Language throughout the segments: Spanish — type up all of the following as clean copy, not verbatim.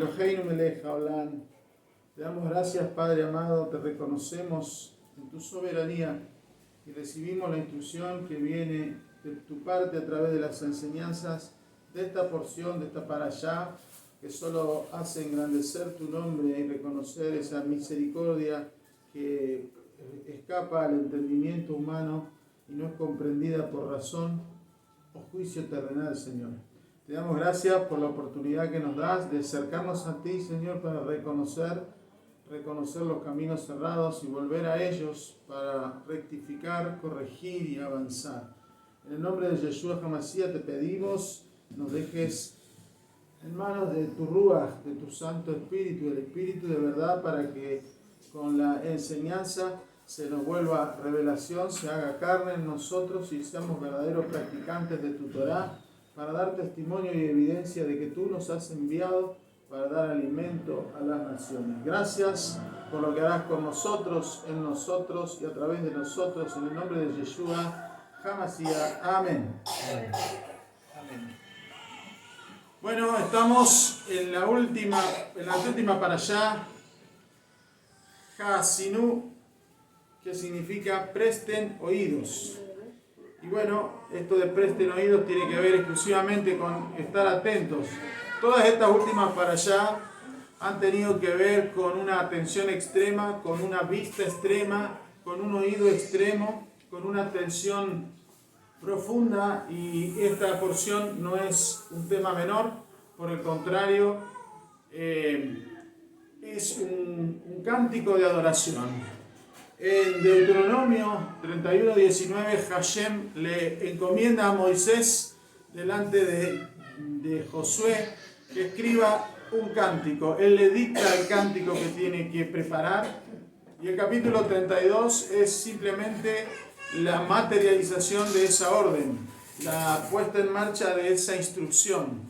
Eloheinu melech haolam. Te damos gracias, Padre amado, te reconocemos en tu soberanía y recibimos la instrucción que viene de tu parte a través de las enseñanzas de esta porción, de esta parashá, que solo hace engrandecer tu nombre y reconocer esa misericordia que escapa al entendimiento humano y no es comprendida por razón o juicio terrenal, Señor. Te damos gracias por la oportunidad que nos das de acercarnos a ti, Señor, para reconocer los caminos cerrados y volver a ellos para rectificar, corregir y avanzar. En el nombre de Yeshua HaMashiach te pedimos, nos dejes en manos de tu Ruach, de tu Santo Espíritu, el Espíritu de verdad, para que con la enseñanza se nos vuelva revelación, se haga carne en nosotros y seamos verdaderos practicantes de tu Torah, para dar testimonio y evidencia de que tú nos has enviado para dar alimento a las naciones. Gracias por lo que harás con nosotros, en nosotros y a través de nosotros, en el nombre de Yeshua HaMashiach. Amén. Amén. Bueno, estamos en la última parashá, Haasinu, que significa presten oídos. Y bueno, esto de presten oídos tiene que ver exclusivamente con estar atentos. Todas estas últimas parashá han tenido que ver con una atención extrema, con una vista extrema, con un oído extremo, con una atención profunda, y esta porción no es un tema menor, por el contrario, es un cántico de adoración. En Deuteronomio 31:19, Hashem le encomienda a Moisés delante de Josué que escriba un cántico. Él le dicta el cántico que tiene que preparar, y el capítulo 32 es simplemente la materialización de esa orden, la puesta en marcha de esa instrucción.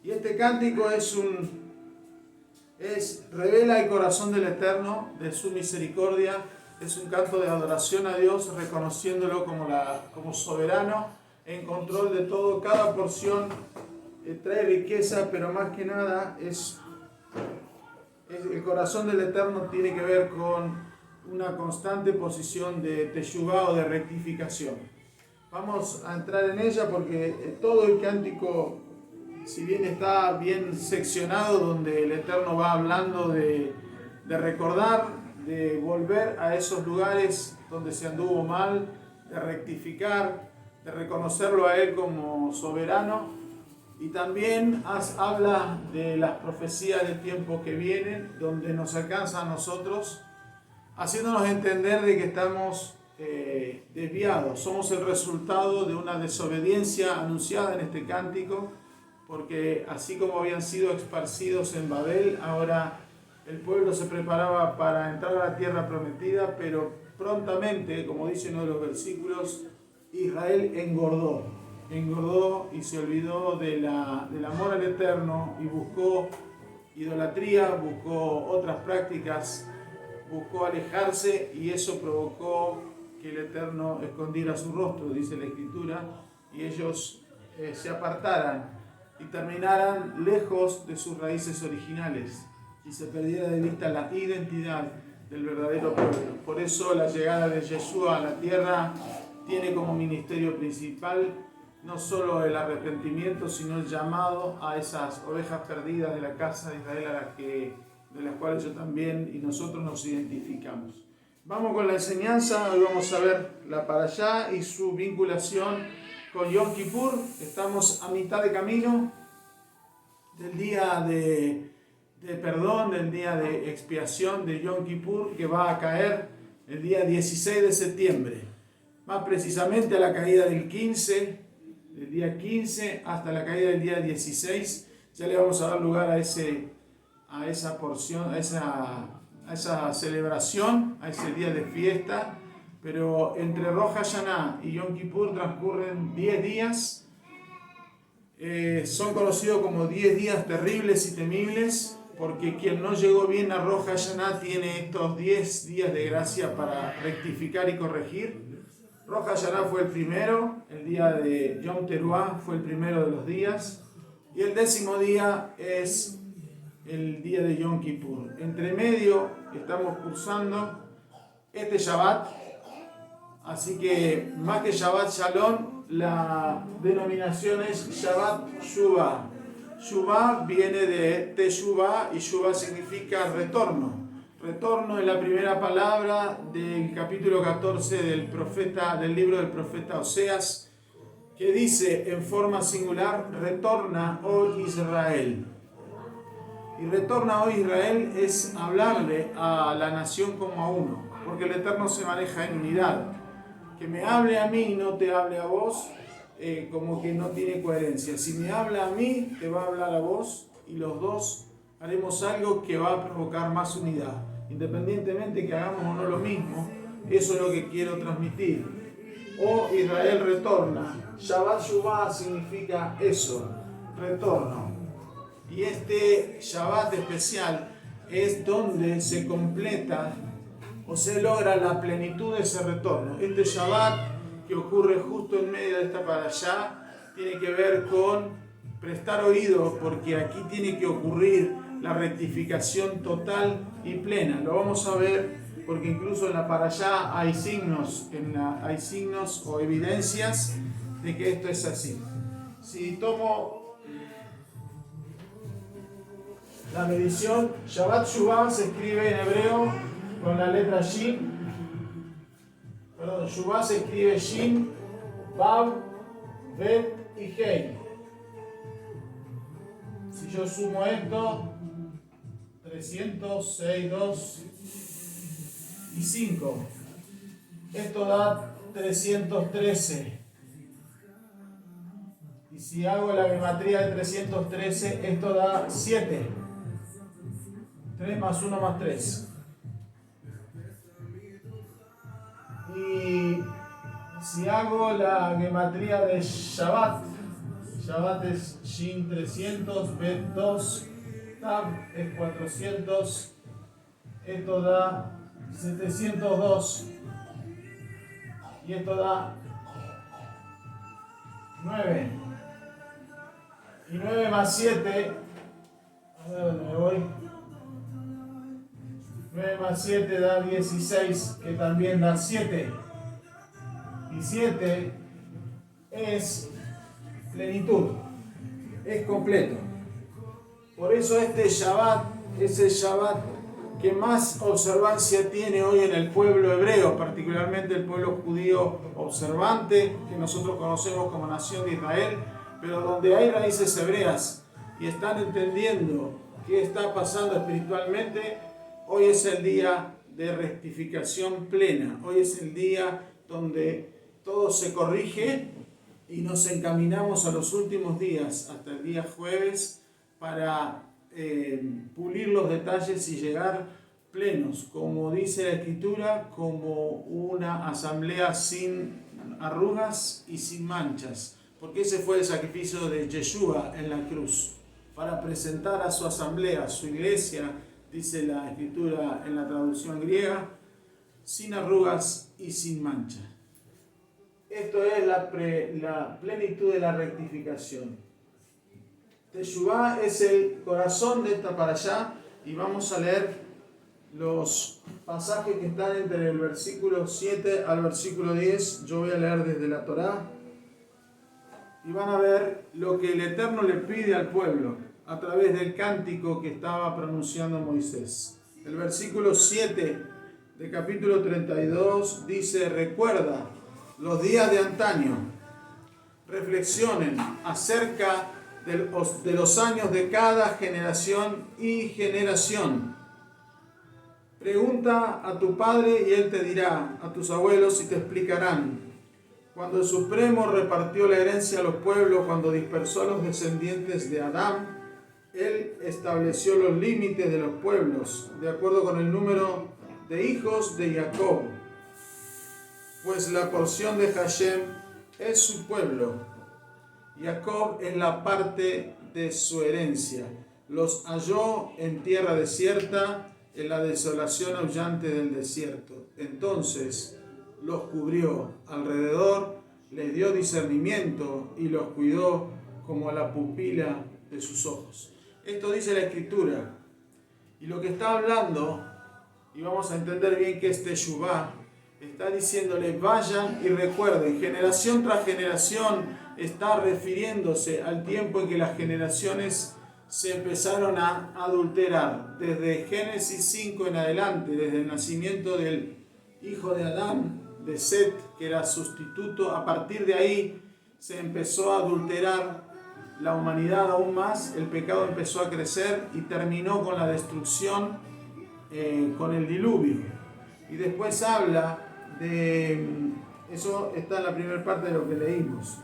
Y este cántico revela el corazón del Eterno, de su misericordia. Es un canto de adoración a Dios, reconociéndolo como soberano, en control de todo. Cada porción trae riqueza, pero más que nada el corazón del Eterno tiene que ver con una constante posición de teshuvá o de rectificación. Vamos a entrar en ella porque todo el cántico, si bien está bien seccionado, donde el Eterno va hablando de recordar, de volver a esos lugares donde se anduvo mal, de rectificar, de reconocerlo a Él como soberano, y también habla de las profecías del tiempo que vienen, donde nos alcanza a nosotros, haciéndonos entender de que estamos desviados. Somos el resultado de una desobediencia anunciada en este cántico, porque así como habían sido esparcidos en Babel, ahora el pueblo se preparaba para entrar a la tierra prometida, pero prontamente, como dice uno de los versículos, Israel engordó y se olvidó del amor al Eterno y buscó idolatría, buscó otras prácticas, buscó alejarse, y eso provocó que el Eterno escondiera su rostro, dice la Escritura, y ellos se apartaran y terminaran lejos de sus raíces originales y se perdiera de vista la identidad del verdadero pueblo. Por eso la llegada de Yeshua a la tierra tiene como ministerio principal no solo el arrepentimiento, sino el llamado a esas ovejas perdidas de la casa de Israel, de las cuales yo también y nosotros nos identificamos. Vamos con la enseñanza. Hoy vamos a ver la parashá y su vinculación con Yom Kippur. Estamos a mitad de camino del día de perdón, del día de expiación de Yom Kippur, que va a caer el día 16 de septiembre. Más precisamente a la caída del día 15 hasta la caída del día 16. Ya le vamos a dar lugar a esa porción, a esa celebración, a ese día de fiesta. Pero entre Rosh Hashanah y Yom Kippur transcurren 10 días. Son conocidos como 10 días terribles y temibles, porque quien no llegó bien a Rosh Hashanah tiene estos 10 días de gracia para rectificar y corregir. Rosh Hashanah fue el primero, el día de Yom Teruah fue el primero de los días, y el 10º día es el día de Yom Kippur. Entre medio estamos cursando este Shabbat, así que más que Shabbat Shalom, la denominación es Shabbat Shuvah. Shuvah viene de Teshuvah y Shuvah significa retorno. Retorno es la primera palabra del capítulo 14 del libro del profeta Oseas, que dice en forma singular: retorna, oh Israel. Y retorna, oh Israel, es hablarle a la nación como a uno, porque el Eterno se maneja en unidad. Que me hable a mí y no te hable a vos, como que no tiene coherencia. Si me habla a mí, te va a hablar a vos, y los dos haremos algo que va a provocar más unidad. Independientemente que hagamos o no lo mismo, eso es lo que quiero transmitir. Oh Israel, retorna. Shabbat Shuvah significa eso, retorno. Y este Shabbat especial es donde se completa o se logra la plenitud de ese retorno. Este Shabbat que ocurre justo en medio de esta parashá tiene que ver con prestar oído, porque aquí tiene que ocurrir la rectificación total y plena. Lo vamos a ver porque incluso en la parashá hay signos o evidencias de que esto es así. Si tomo la medición, Shabbat Shuvah se escribe en hebreo con la letra Shin. Shuvah se escribe Shin, Vav, Bet y Hei. Si yo sumo esto, 300, 6, 2 y 5. Esto da 313. Y si hago la gematría de 313, esto da 7. 3 más 1 más 3. Y si hago la gematría de Shabbat, Shabbat es Shin 300, Bet 2, Tab es 400, esto da 702 y esto da 9. Y 9 más 7, a ver dónde me voy. 9 más 7 da 16, que también da 7. Y 7 es plenitud, es completo. Por eso este Shabbat es el Shabbat que más observancia tiene hoy en el pueblo hebreo, particularmente el pueblo judío observante, que nosotros conocemos como nación de Israel, pero donde hay raíces hebreas y están entendiendo qué está pasando espiritualmente. Hoy es el día de rectificación plena. Hoy es el día donde todo se corrige y nos encaminamos a los últimos días, hasta el día jueves, para pulir los detalles y llegar plenos, como dice la Escritura, como una asamblea sin arrugas y sin manchas. Porque ese fue el sacrificio de Yeshua en la cruz, para presentar a su asamblea, a su iglesia, dice la Escritura en la traducción griega, sin arrugas y sin mancha. Esto es la plenitud de la rectificación. Teshuvah es el corazón de esta parashá, y vamos a leer los pasajes que están entre el versículo 7 al versículo 10. Yo voy a leer desde la Torá y van a ver lo que el Eterno le pide al pueblo a través del cántico que estaba pronunciando Moisés. El versículo 7 de capítulo 32 dice: recuerda los días de antaño, reflexionen acerca de los años de cada generación y generación. Pregunta a tu padre y él te dirá, a tus abuelos y te explicarán. Cuando el Supremo repartió la herencia a los pueblos, cuando dispersó a los descendientes de Adán, él estableció los límites de los pueblos, de acuerdo con el número de hijos de Jacob. Pues la porción de Hashem es su pueblo. Jacob es la parte de su herencia. Los halló en tierra desierta, en la desolación aullante del desierto. Entonces los cubrió alrededor, les dio discernimiento y los cuidó como a la pupila de sus ojos. Esto dice la Escritura. Y lo que está hablando, y vamos a entender bien que es Teshuvá, está diciéndole vayan y recuerden, generación tras generación está refiriéndose al tiempo en que las generaciones se empezaron a adulterar. Desde Génesis 5 en adelante, desde el nacimiento del hijo de Adán, de Set, que era sustituto, a partir de ahí se empezó a adulterar la humanidad aún más, el pecado empezó a crecer y terminó con la destrucción, con el diluvio. Y después habla de, eso está en la primera parte de lo que leímos.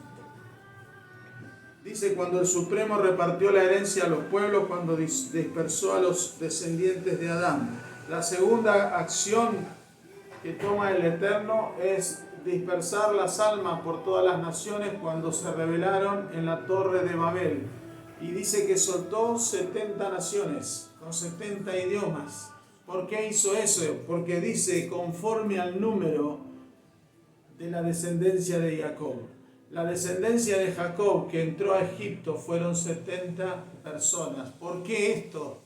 Dice, cuando el Supremo repartió la herencia a los pueblos, cuando dispersó a los descendientes de Adán. La segunda acción que toma el Eterno es dispersar las almas por todas las naciones cuando se rebelaron en la torre de Babel. Y dice que soltó 70 naciones, con 70 idiomas. ¿Por qué hizo eso? Porque dice, conforme al número de la descendencia de Jacob. La descendencia de Jacob que entró a Egipto fueron 70 personas. ¿Por qué esto?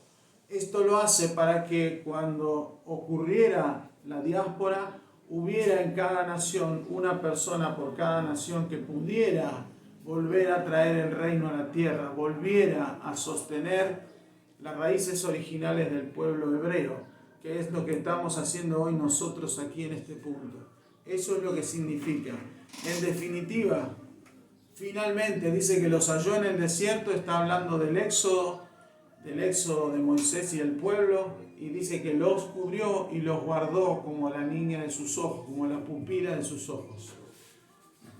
Esto lo hace para que cuando ocurriera la diáspora, hubiera en cada nación una persona por cada nación que pudiera volver a traer el reino a la tierra, volviera a sostener las raíces originales del pueblo hebreo, que es lo que estamos haciendo hoy nosotros aquí en este punto. Eso es lo que significa. En definitiva, finalmente dice que los halló en el desierto, está hablando del éxodo de Moisés y el pueblo, y dice que los cubrió y los guardó como la niña de sus ojos, como la pupila de sus ojos.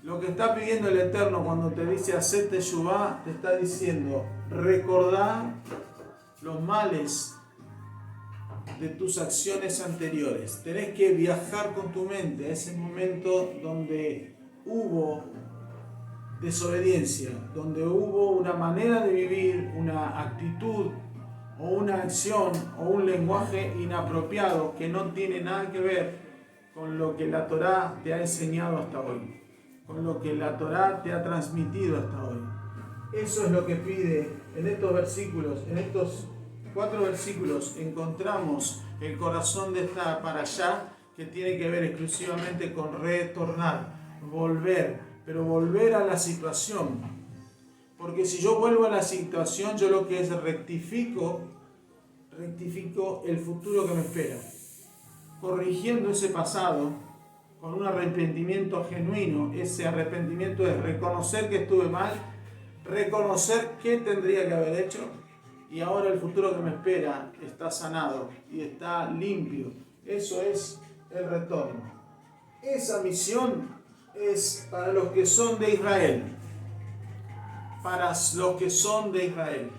Lo que está pidiendo el Eterno cuando te dice haced teshuvá, te está diciendo recordá los males de tus acciones anteriores. Tenés que viajar con tu mente a ese momento donde hubo desobediencia, donde hubo una manera de vivir, una actitud o una acción o un lenguaje inapropiado que no tiene nada que ver con lo que la Torá te ha enseñado hasta hoy, con lo que la Torá te ha transmitido hasta hoy. Eso es lo que pide en estos versículos, en estos 4 versículos encontramos el corazón de esta parashá, que tiene que ver exclusivamente con retornar, volver, pero volver a la situación. Porque si yo vuelvo a la situación, yo lo que es rectifico el futuro que me espera. Corrigiendo ese pasado con un arrepentimiento genuino. Ese arrepentimiento es reconocer que estuve mal, reconocer qué tendría que haber hecho, y ahora el futuro que me espera está sanado y está limpio. Eso es el retorno. Esa misión es para los que son de Israel. Para los que son de Israel.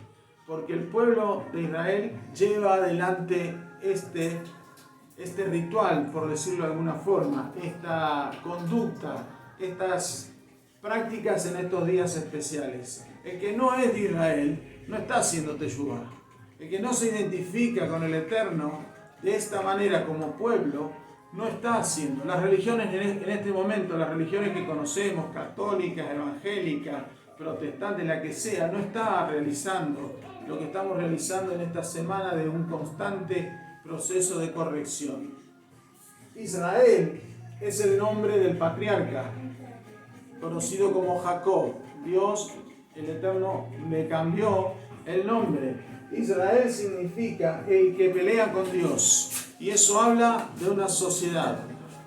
Porque el pueblo de Israel lleva adelante este ritual, por decirlo de alguna forma, esta conducta, estas prácticas en estos días especiales. El que no es de Israel no está haciendo teshuvá. El que no se identifica con el Eterno de esta manera como pueblo, no está haciendo. Las religiones en este momento, las religiones que conocemos, católicas, evangélicas, protestantes, la que sea, no está realizando lo que estamos realizando en esta semana de un constante proceso de corrección. Israel es el nombre del patriarca, conocido como Jacob. Dios, el Eterno, le cambió el nombre. Israel significa el que pelea con Dios. Y eso habla de una sociedad.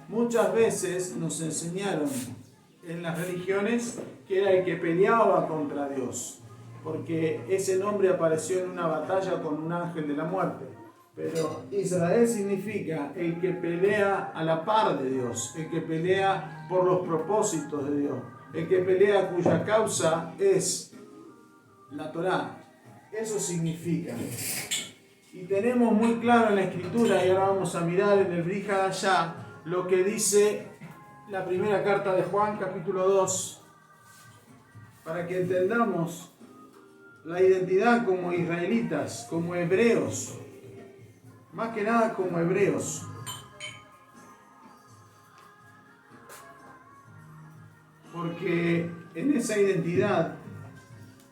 Muchas veces nos enseñaron en las religiones que era el que peleaba contra Dios, porque ese nombre apareció en una batalla con un ángel de la muerte. Pero Israel significa el que pelea a la par de Dios, el que pelea por los propósitos de Dios, el que pelea cuya causa es la Torá. Eso significa. Y tenemos muy claro en la Escritura, y ahora vamos a mirar en el Brit Hadashah, lo que dice la primera carta de Juan, capítulo 2, para que entendamos la identidad como israelitas, como hebreos, más que nada como hebreos. Porque en esa identidad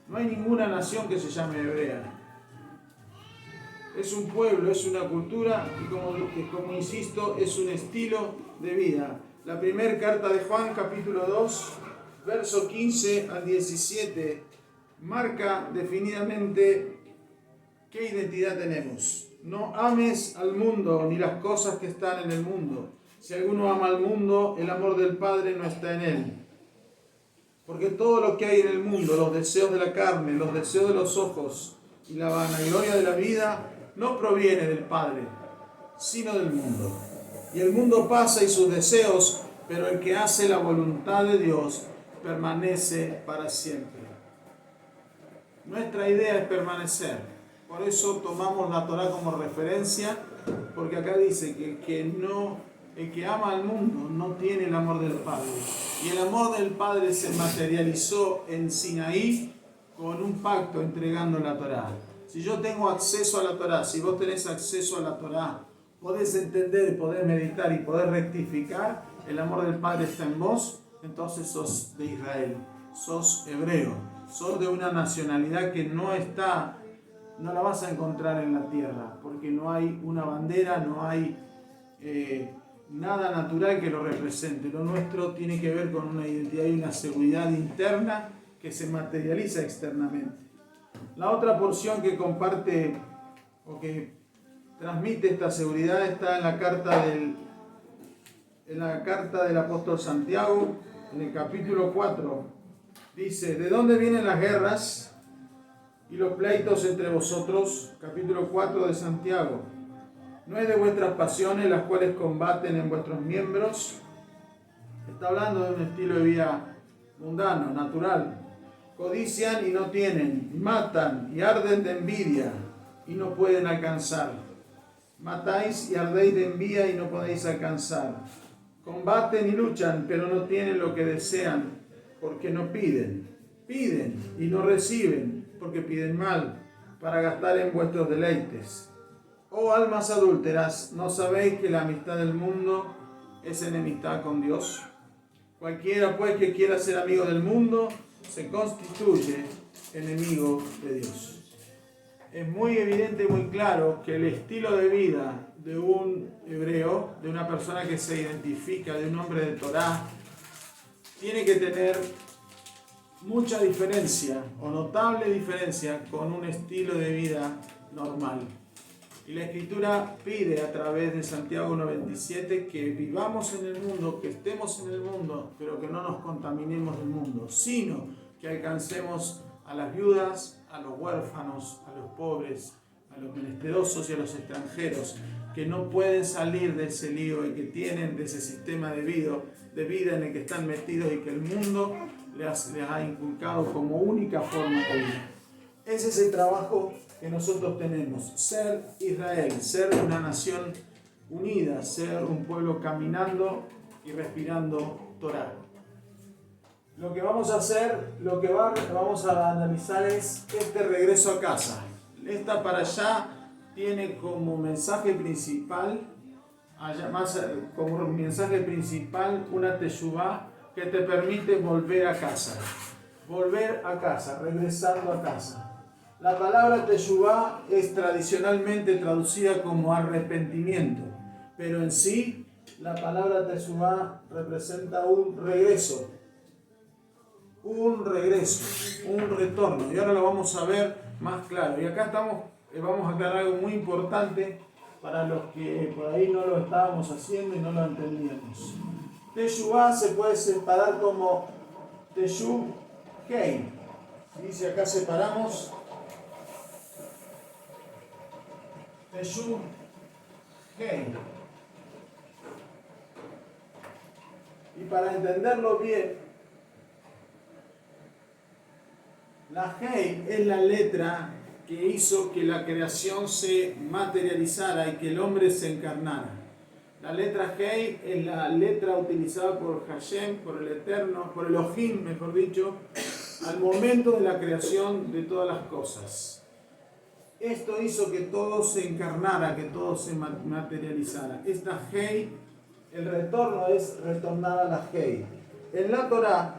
no hay ninguna nación que se llame hebrea. es un pueblo, es una cultura y como insisto, es un estilo de vida. La primera carta de Juan, capítulo 2, verso 15 al 17, marca definidamente qué identidad tenemos. No ames al mundo ni las cosas que están en el mundo. Si alguno ama al mundo, el amor del Padre no está en él. Porque todo lo que hay en el mundo, los deseos de la carne, los deseos de los ojos y la vanagloria de la vida, no proviene del Padre, sino del mundo. Y el mundo pasa y sus deseos, pero el que hace la voluntad de Dios permanece para siempre. Nuestra idea es permanecer. Por eso tomamos la Torá como referencia, porque acá dice que el que ama al mundo no tiene el amor del Padre. Y el amor del Padre se materializó en Sinaí con un pacto entregando la Torá. Si yo tengo acceso a la Torá, si vos tenés acceso a la Torá, podés entender, podés meditar y podés rectificar, el amor del Padre está en vos, entonces sos de Israel, sos hebreo, sos de una nacionalidad que no la vas a encontrar en la tierra, porque no hay una bandera, no hay nada natural que lo represente. Lo nuestro tiene que ver con una identidad y una seguridad interna que se materializa externamente. La otra porción que comparte o que transmite esta seguridad está en la carta del apóstol Santiago, en el capítulo 4. Dice: ¿de dónde vienen las guerras y los pleitos entre vosotros? Capítulo 4 de Santiago. ¿No es de vuestras pasiones las cuales combaten en vuestros miembros? Está hablando de un estilo de vida mundano, natural. Codician y no tienen, y matan y arden de envidia y no pueden alcanzar. Matáis y ardéis de envidia y no podéis alcanzar. Combaten y luchan, pero no tienen lo que desean, porque no piden. Piden y no reciben, porque piden mal, para gastar en vuestros deleites. Oh almas adúlteras, ¿no sabéis que la amistad del mundo es enemistad con Dios? Cualquiera pues que quiera ser amigo del mundo, se constituye enemigo de Dios. Es muy evidente, muy claro que el estilo de vida de un hebreo, de una persona que se identifica, de un hombre de Torá, tiene que tener mucha diferencia o notable diferencia con un estilo de vida normal. Y la Escritura pide a través de Santiago 1:27 que vivamos en el mundo, que estemos en el mundo, pero que no nos contaminemos del mundo, sino que alcancemos a las viudas, a los huérfanos, a los pobres, a los menesterosos y a los extranjeros, que no pueden salir de ese lío y que tienen de ese sistema de vida en el que están metidos y que el mundo les ha inculcado como única forma de vida. Ese es el trabajo que nosotros tenemos, ser Israel, ser una nación unida, ser un pueblo caminando y respirando Torá. Lo que vamos a hacer, vamos a analizar es este regreso a casa. Esta para allá tiene como mensaje principal, una teshuvá que te permite volver a casa, regresando a casa. La palabra teshuvá es tradicionalmente traducida como arrepentimiento, pero en sí la palabra teshuvá representa un regreso, un retorno. Y ahora lo vamos a ver más claro. Y acá vamos a aclarar algo muy importante para los que por ahí no lo estábamos haciendo y no lo entendíamos. Teshuvá se puede separar como teshuv hei. Dice acá separamos teshuv hei. Y para entenderlo bien, la hei es la letra que hizo que la creación se materializara y que el hombre se encarnara. La letra hei es la letra utilizada por Hashem, por el Eterno, por Elohim, mejor dicho, al momento de la creación de todas las cosas. Esto hizo que todo se encarnara, que todo se materializara. Esta hei, el retorno es retornar a la hei. En la Torá,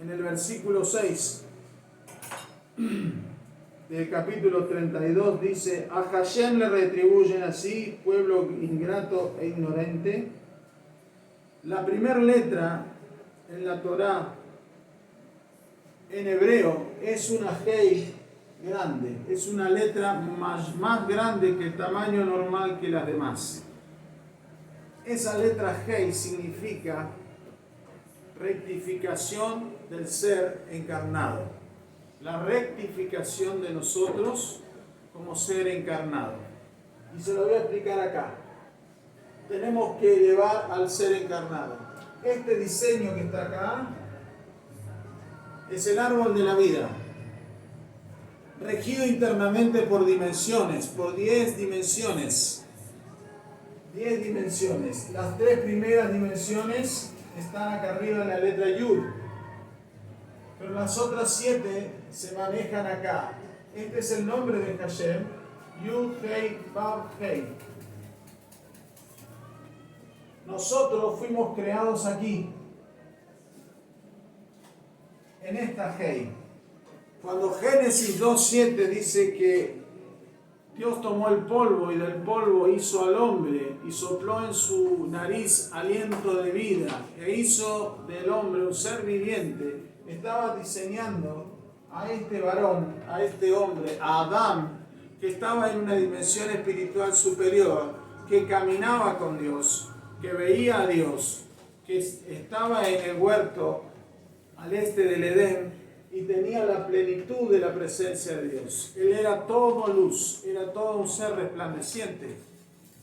en el versículo 6, del capítulo 32 dice: a Hashem le retribuyen así, pueblo ingrato e ignorante. La primera letra en la Torá, en hebreo, es una Hei grande, es una letra más grande que el tamaño normal que las demás. Esa letra Hei significa rectificación del ser encarnado, la rectificación de nosotros como ser encarnado. Y se lo voy a explicar acá. Tenemos que llevar al ser encarnado. Este diseño que está acá es el árbol de la vida, regido internamente por dimensiones, por 10 dimensiones. 10 dimensiones. Las 3 primeras dimensiones están acá arriba en la letra Yud, pero las otras 7 se manejan acá. Este es el nombre de Hashem, Yud, Hei, Vav, Hei. Nosotros fuimos creados aquí, en esta Hei. Cuando Génesis 2:7 dice que Dios tomó el polvo y del polvo hizo al hombre y sopló en su nariz aliento de vida e hizo del hombre un ser viviente, estaba diseñando a este varón, a este hombre, a Adán, que estaba en una dimensión espiritual superior, que caminaba con Dios, que veía a Dios, que estaba en el huerto al este del Edén y tenía la plenitud de la presencia de Dios. Él era todo luz, era todo un ser resplandeciente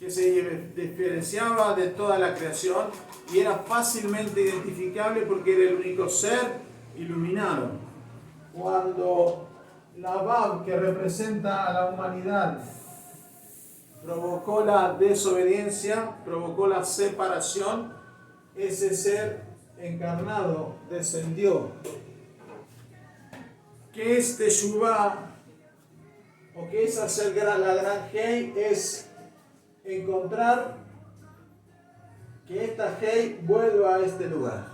que se diferenciaba de toda la creación y era fácilmente identificable porque era el único ser iluminado. Cuando la Vav, que representa a la humanidad, provocó la desobediencia, provocó la separación, ese ser encarnado descendió. ¿Qué es Teshuvah? ¿O qué es hacer la gran Hei? Es encontrar que esta Hei vuelva a este lugar.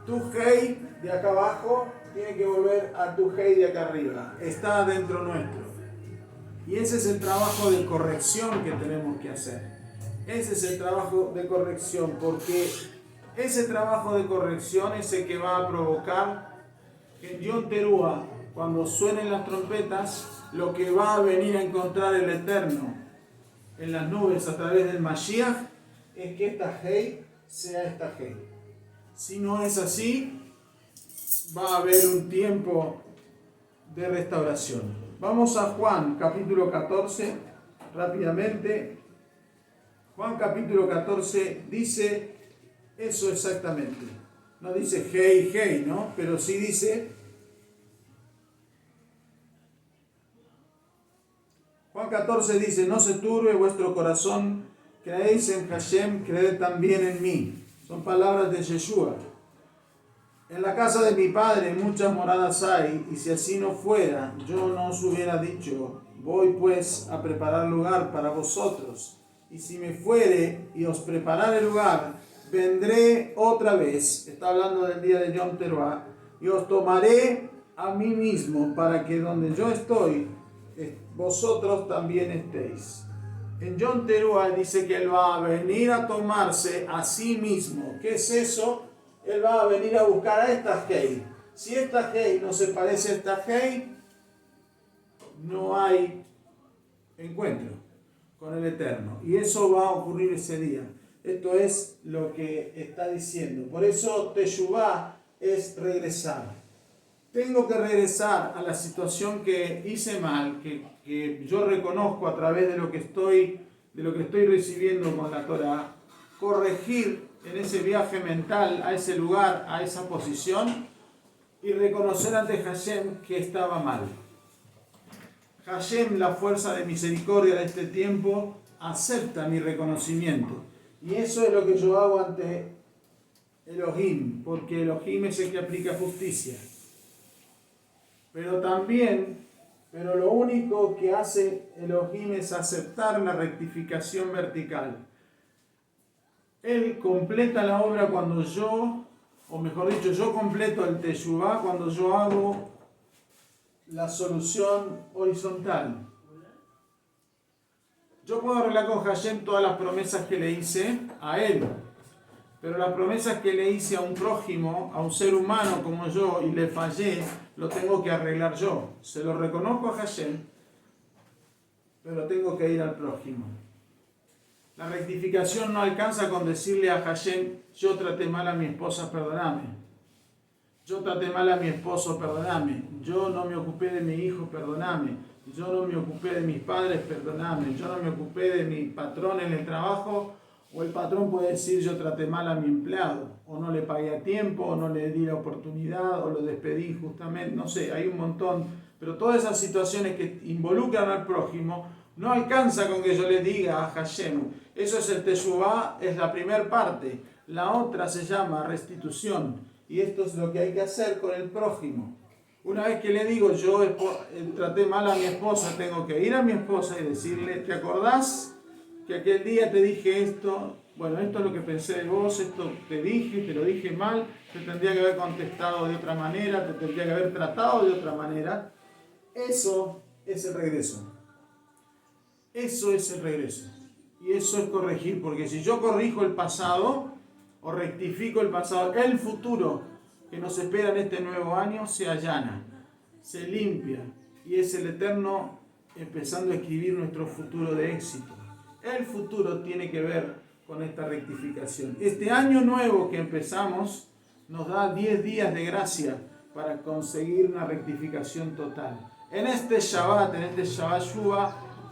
Tu Hei de acá abajo tiene que volver a tu Hei de acá arriba. Está dentro nuestro. Y ese es el trabajo de corrección que tenemos que hacer. Ese es el trabajo de corrección, porque ese trabajo de corrección es el que va a provocar que en Yom Teruah, cuando suenen las trompetas, lo que va a venir a encontrar el Eterno en las nubes a través del Mashiach es que esta Hei sea esta Hei. Si no es así, va a haber un tiempo de restauración. Vamos a Juan capítulo 14, rápidamente. Juan capítulo 14 dice eso exactamente. No dice Hei, Hei, ¿no? Pero sí dice, Juan 14 dice: no se turbe vuestro corazón, creéis en Hashem, creed también en mí. Son palabras de Yeshua. En la casa de mi padre muchas moradas hay, y si así no fuera, yo no os hubiera dicho, voy pues a preparar lugar para vosotros. Y si me fuere y os preparare lugar, vendré otra vez, está hablando del día de Yom Teruah, y os tomaré a mí mismo, para que donde yo estoy, vosotros también estéis. En Yom Teruah dice que Él va a venir a tomarse a sí mismo. ¿Qué es eso? Él va a venir a buscar a esta Hei. Si esta Hei no se parece a esta Hei, no hay encuentro con el Eterno. Y eso va a ocurrir ese día. Esto es lo que está diciendo. Por eso Teshuvah es regresar. Tengo que regresar a la situación que hice mal, que yo reconozco a través de lo que estoy recibiendo con la Torah, corregir en ese viaje mental a ese lugar, a esa posición, y reconocer ante Hashem que estaba mal. Hashem, la fuerza de misericordia de este tiempo, acepta mi reconocimiento. Y eso es lo que yo hago ante Elohim, porque Elohim es el que aplica justicia. Pero lo único que hace Elohim es aceptar la rectificación vertical. Él completa la obra cuando yo completo el Teshuvah cuando yo hago la solución horizontal. Yo puedo arreglar con Hashem todas las promesas que le hice a él, pero las promesas que le hice a un prójimo, a un ser humano como yo, y le fallé, lo tengo que arreglar yo. Se lo reconozco a Hashem, pero tengo que ir al prójimo. La rectificación no alcanza con decirle a Hashem, yo traté mal a mi esposa, perdóname. Yo traté mal a mi esposo, perdóname. Yo no me ocupé de mi hijo, perdóname. Yo no me ocupé de mis padres, perdóname. Yo no me ocupé de mi patrón en el trabajo. O el patrón puede decir, yo traté mal a mi empleado. O no le pagué a tiempo, o no le di la oportunidad, o lo despedí injustamente. No sé, hay un montón. Pero todas esas situaciones que involucran al prójimo, no alcanza con que yo le diga a Hashem. Eso es el Teshuvah, es la primera parte. La otra se llama restitución. Y esto es lo que hay que hacer con el prójimo. Una vez que le digo, yo traté mal a mi esposa, tengo que ir a mi esposa y decirle, ¿te acordás que aquel día te dije esto? Bueno, esto es lo que pensé de vos, esto te dije, te lo dije mal, te tendría que haber contestado de otra manera, te tendría que haber tratado de otra manera. Eso es el regreso. Eso es el regreso. Y eso es corregir, porque si yo corrijo el pasado, o rectifico el pasado, el futuro que nos espera en este nuevo año se allana, se limpia, y es el Eterno empezando a escribir nuestro futuro de éxito. El futuro tiene que ver con esta rectificación. Este año nuevo que empezamos nos da 10 días de gracia para conseguir una rectificación total. En este Shabbat Shuvah,